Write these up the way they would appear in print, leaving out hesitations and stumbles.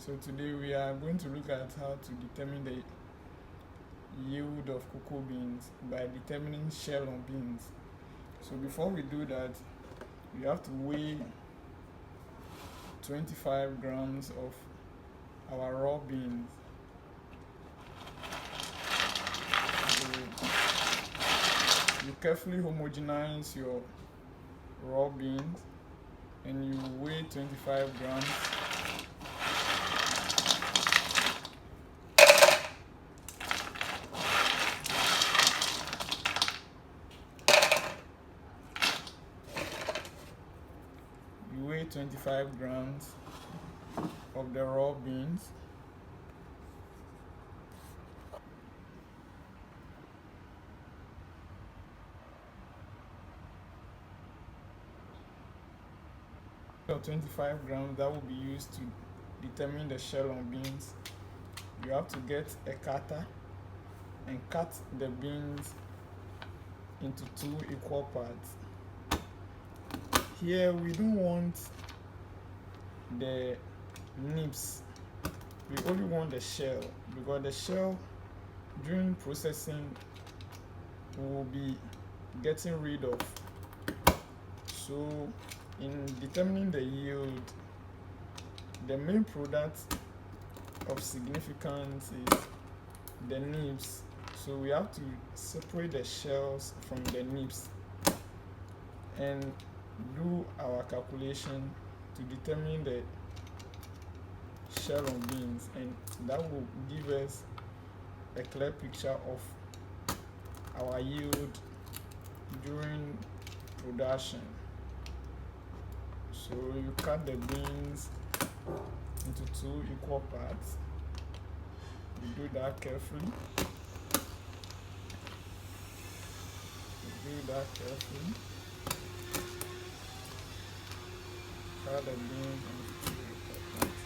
So today we are going to look at how to determine the yield of cocoa beans by determining shell on beans. So before we do that, you have to weigh 25 grams of our raw beans. So you carefully homogenize your raw beans and you weigh 25 grams. You weigh 25 grams of the raw beans. So 25 grams that will be used to determine the shell on beans. You have to get a cutter and cut the beans into 2 equal parts. Here we don't want the nibs, we only want the shell, because the shell during processing we will be getting rid of. So in determining the yield, the main product of significance is the nibs. So we have to separate the shells from the nibs and do our calculation to determine the shell on beans, and that will give us a clear picture of our yield during production. So you cut the beans into 2 equal parts. You do that carefully. Cut the beans into 2 equal parts.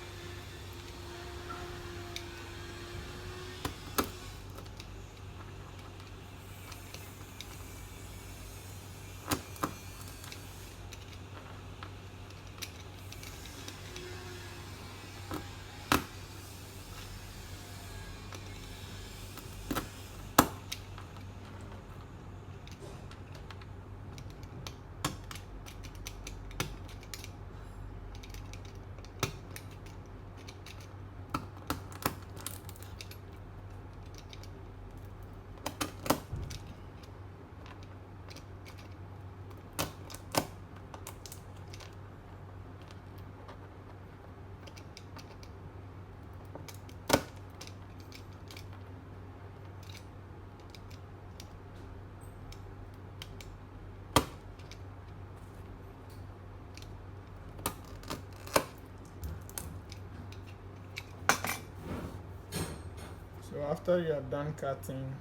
So after you are done cutting,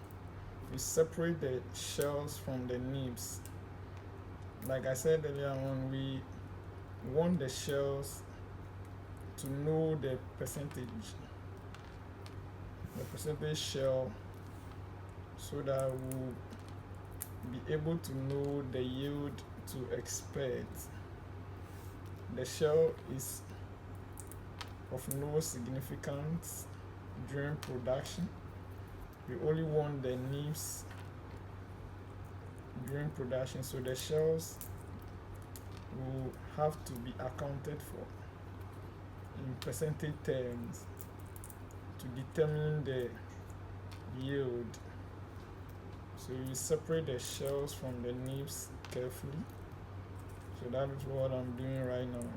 you separate the shells from the nibs. Like I said earlier on, we want the shells to know the percentage shell, so that we'll be able to know the yield to expect. The shell is of no significance during production. We only want the nibs during production, so the shells will have to be accounted for in percentage terms to determine the yield. So you separate the shells from the nibs carefully. So that is what I'm doing right now.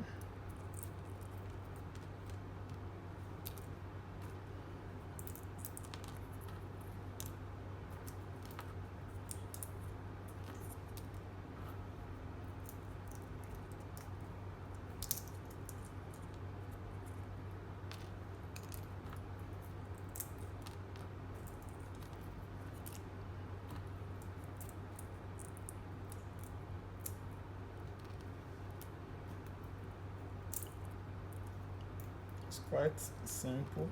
It's quite simple.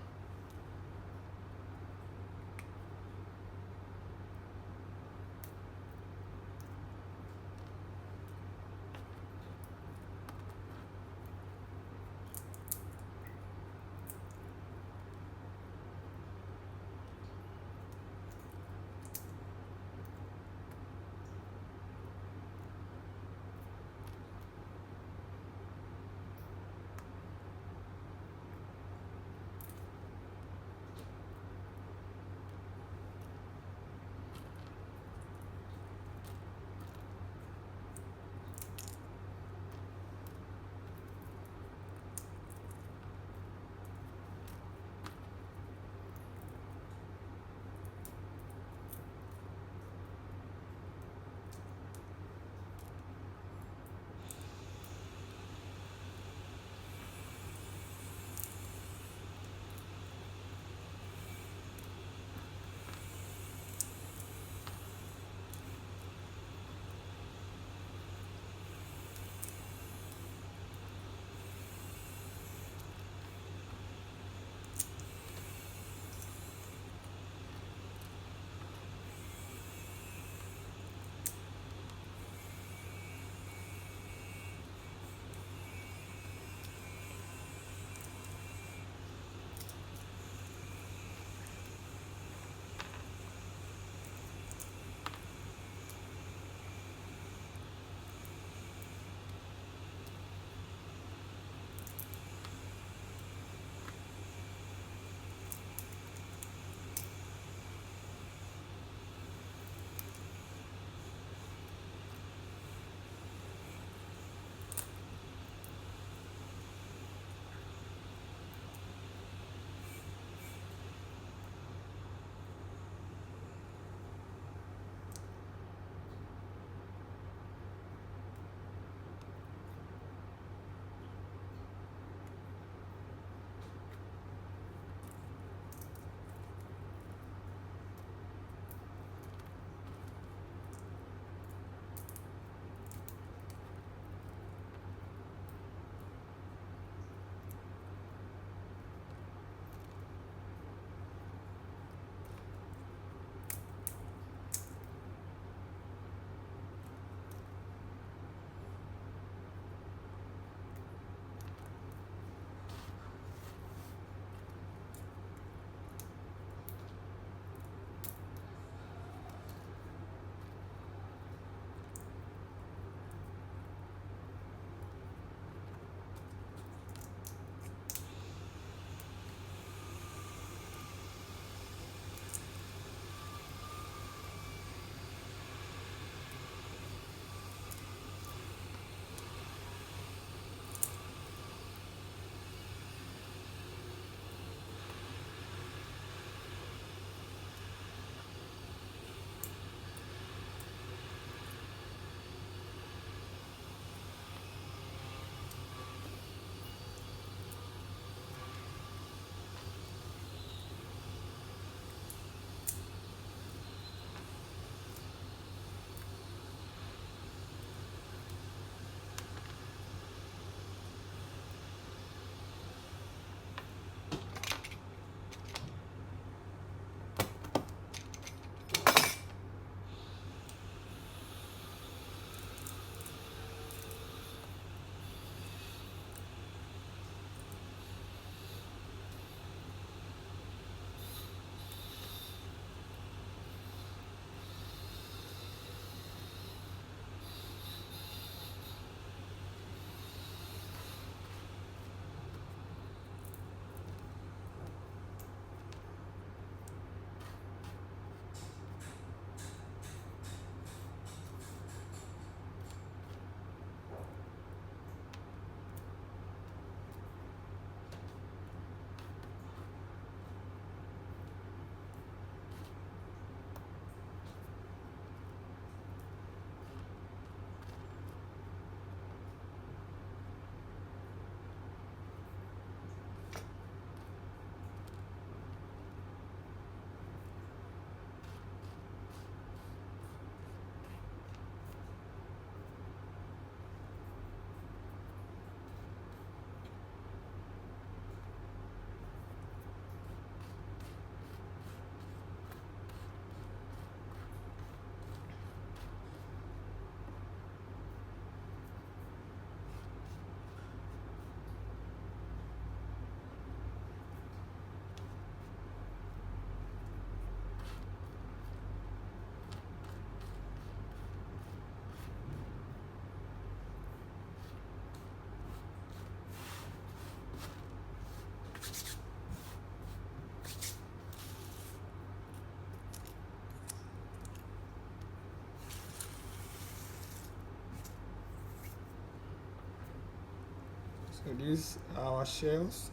So these are our shells.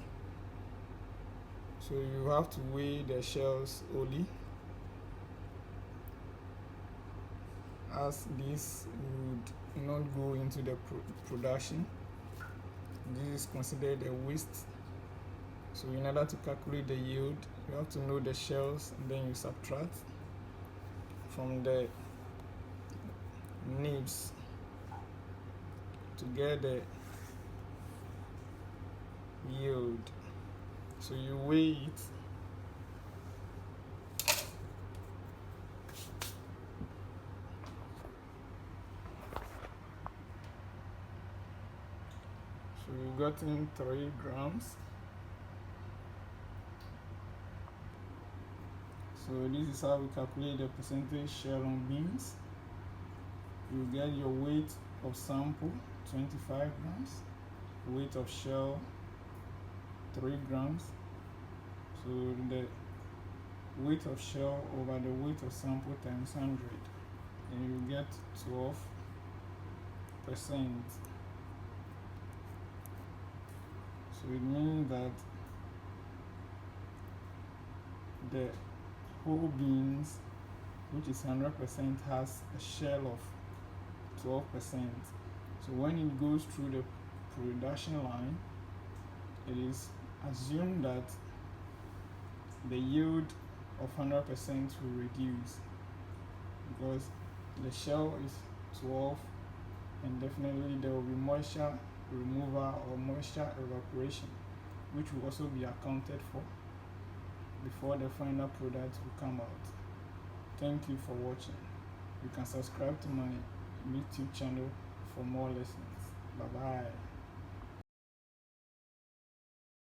So you have to weigh the shells only, as this would not go into the production. This is considered a waste. So in order to calculate the yield, you have to know the shells, and then you subtract from the nibs to get the yield. So you weigh it. So you got in 3 grams. So this is how we calculate the percentage shell on beans. You get your weight of sample 25 grams, weight of shell 3 grams. So the weight of shell over the weight of sample times 100, and you get 12%. So it means that the whole beans, which is 100%, has a shell of 12%. So when it goes through the production line, it is assumed that the yield of 100% will reduce, because the shell is 12, and definitely there will be moisture removal or moisture evaporation, which will also be accounted for before the final product will come out. Thank you for watching. You can subscribe to my YouTube channel for more lessons. Bye bye.